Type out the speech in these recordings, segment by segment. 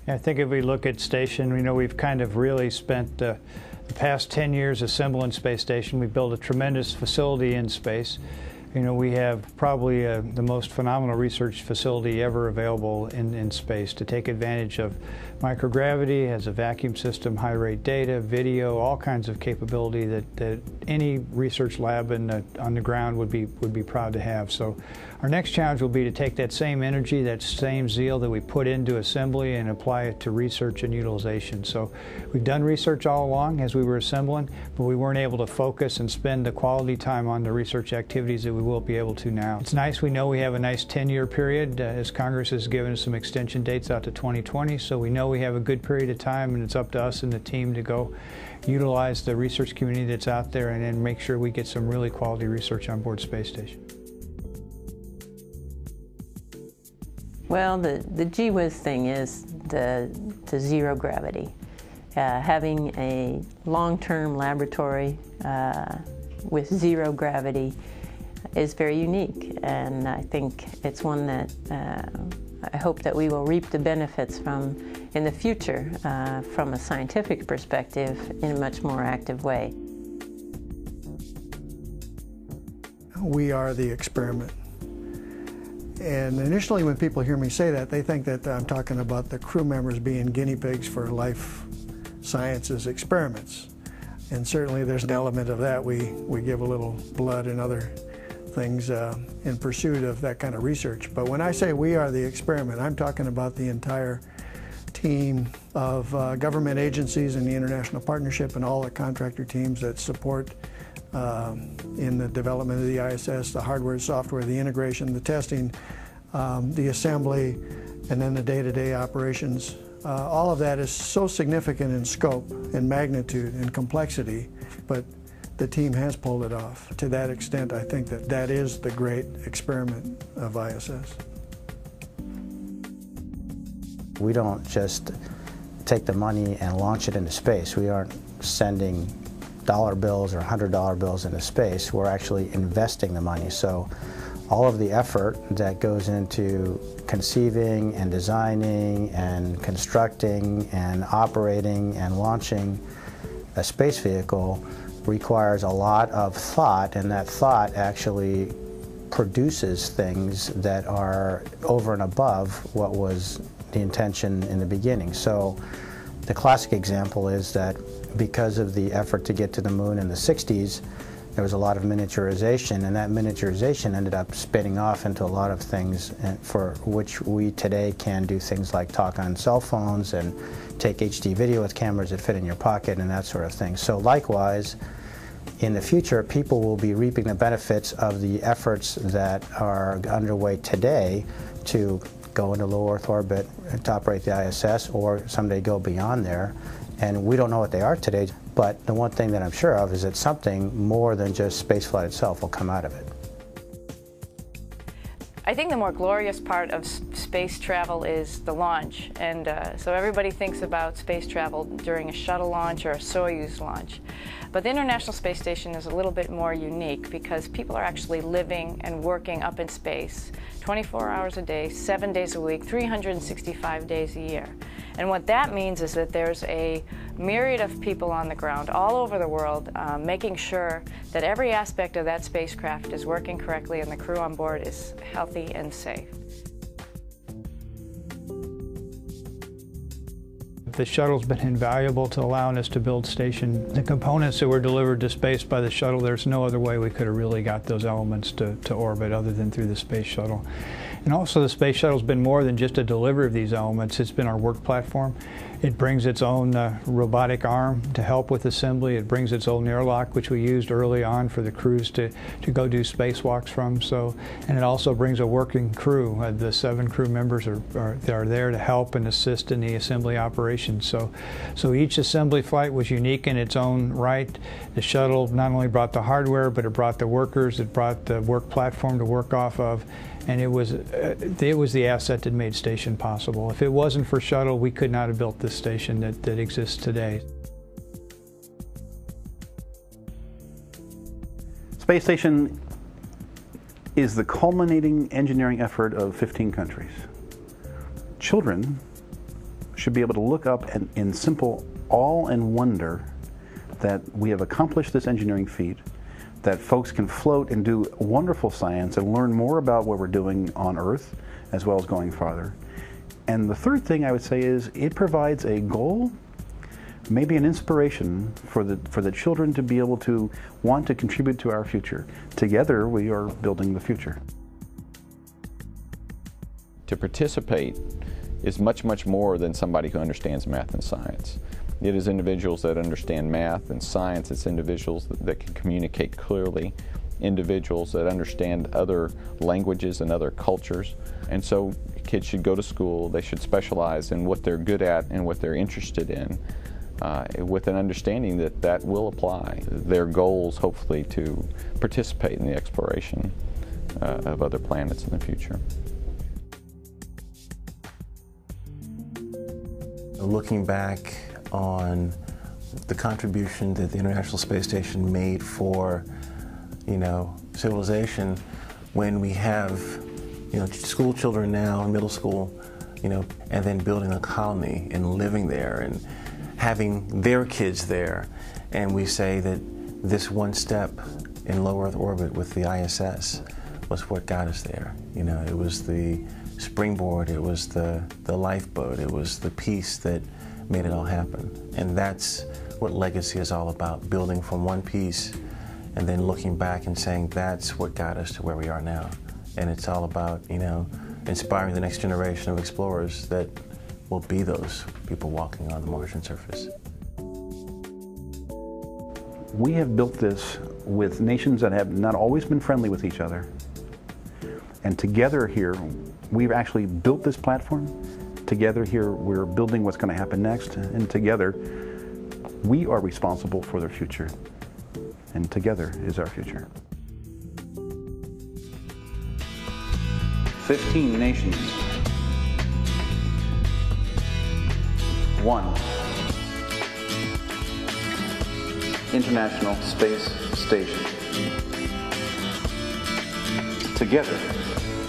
I think if we look at station, we've kind of really spent the past 10 years assembling Space Station. We built a tremendous facility in space. We have probably the most phenomenal research facility ever available in space to take advantage of microgravity, has a vacuum system, high rate data, video, all kinds of capability that any research lab on the ground would be proud to have. So our next challenge will be to take that same energy, that same zeal that we put into assembly and apply it to research and utilization. So we've done research all along as we were assembling, but we weren't able to focus and spend the quality time on the research activities that we will be able to now. It's nice, we know we have a nice 10-year period as Congress has given us some extension dates out to 2020, so we know we have a good period of time, and it's up to us and the team to go utilize the research community that's out there and then make sure we get some really quality research on board Space Station. Well, the gee whiz thing is the zero gravity. Having a long-term laboratory with zero gravity is very unique, and I think it's one that I hope that we will reap the benefits from in the future from a scientific perspective in a much more active way. We are the experiment. And initially when people hear me say that, they think that I'm talking about the crew members being guinea pigs for life sciences experiments. And certainly there's an element of that. We give a little blood and other things in pursuit of that kind of research. But when I say we are the experiment, I'm talking about the entire team of government agencies and the international partnership and all the contractor teams that support in the development of the ISS, the hardware, software, the integration, the testing, the assembly, and then the day-to-day operations. All of that is so significant in scope and magnitude and complexity, but the team has pulled it off. To that extent, I think that is the great experiment of ISS. We don't just take the money and launch it into space. We aren't sending dollar bills or $100 bills into space. We're actually investing the money. So all of the effort that goes into conceiving and designing and constructing and operating and launching a space vehicle requires a lot of thought, and that thought actually produces things that are over and above what was the intention in the beginning. So the classic example is that because of the effort to get to the moon in the 60s, there was a lot of miniaturization, and that miniaturization ended up spinning off into a lot of things for which we today can do things like talk on cell phones and take HD video with cameras that fit in your pocket and that sort of thing. So likewise, in the future, people will be reaping the benefits of the efforts that are underway today to go into low Earth orbit to operate the ISS, or someday go beyond there. And we don't know what they are today, but the one thing that I'm sure of is that something more than just spaceflight itself will come out of it. I think the more glorious part of space travel is the launch, and so everybody thinks about space travel during a shuttle launch or a Soyuz launch. But the International Space Station is a little bit more unique because people are actually living and working up in space 24 hours a day, 7 days a week, 365 days a year. And what that means is that there's a myriad of people on the ground all over the world making sure that every aspect of that spacecraft is working correctly and the crew on board is healthy and safe. The shuttle's been invaluable to allowing us to build station. The components that were delivered to space by the shuttle, there's no other way we could have really got those elements to orbit other than through the space shuttle. And also the space shuttle's been more than just a delivery of these elements. It's been our work platform. It brings its own robotic arm to help with assembly. It brings its own airlock, which we used early on for the crews to go do spacewalks from. And it also brings a working crew. The 7 crew members are there to help and assist in the assembly operations. So each assembly flight was unique in its own right. The shuttle not only brought the hardware, but it brought the workers. It brought the work platform to work off of. And it was the asset that made station possible. If it wasn't for shuttle, we could not have built this station that exists today. Space Station is the culminating engineering effort of 15 countries. Children should be able to look up and in simple awe and wonder that we have accomplished this engineering feat, that folks can float and do wonderful science and learn more about what we're doing on Earth as well as going farther. And the third thing I would say is it provides a goal, maybe an inspiration for the children to be able to want to contribute to our future. Together we are building the future. To participate is much, much more than somebody who understands math and science. It is individuals that understand math and science. It's individuals that can communicate clearly, individuals that understand other languages and other cultures. And so kids should go to school. They should specialize in what they're good at and what they're interested in, with an understanding that that will apply. Their goals, hopefully, to participate in the exploration of other planets in the future. Looking back on the contribution that the International Space Station made for, civilization, when we have, school children now in middle school, and then building a colony and living there and having their kids there, and we say that this one step in low Earth orbit with the ISS was what got us there. It was the springboard, it was the lifeboat, it was the piece that made it all happen. And that's what legacy is all about, building from one piece and then looking back and saying that's what got us to where we are now. And it's all about, inspiring the next generation of explorers that will be those people walking on the Martian surface. We have built this with nations that have not always been friendly with each other. And together here, we've actually built this platform. Together here, we're building what's going to happen next. And together, we are responsible for their future. And together is our future. 15 nations. 1 International Space Station. Together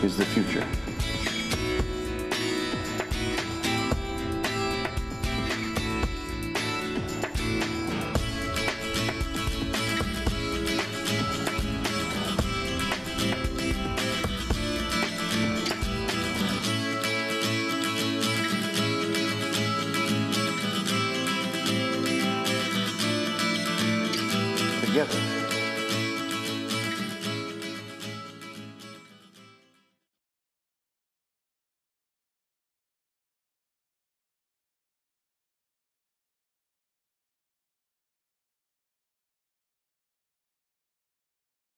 is the future. Together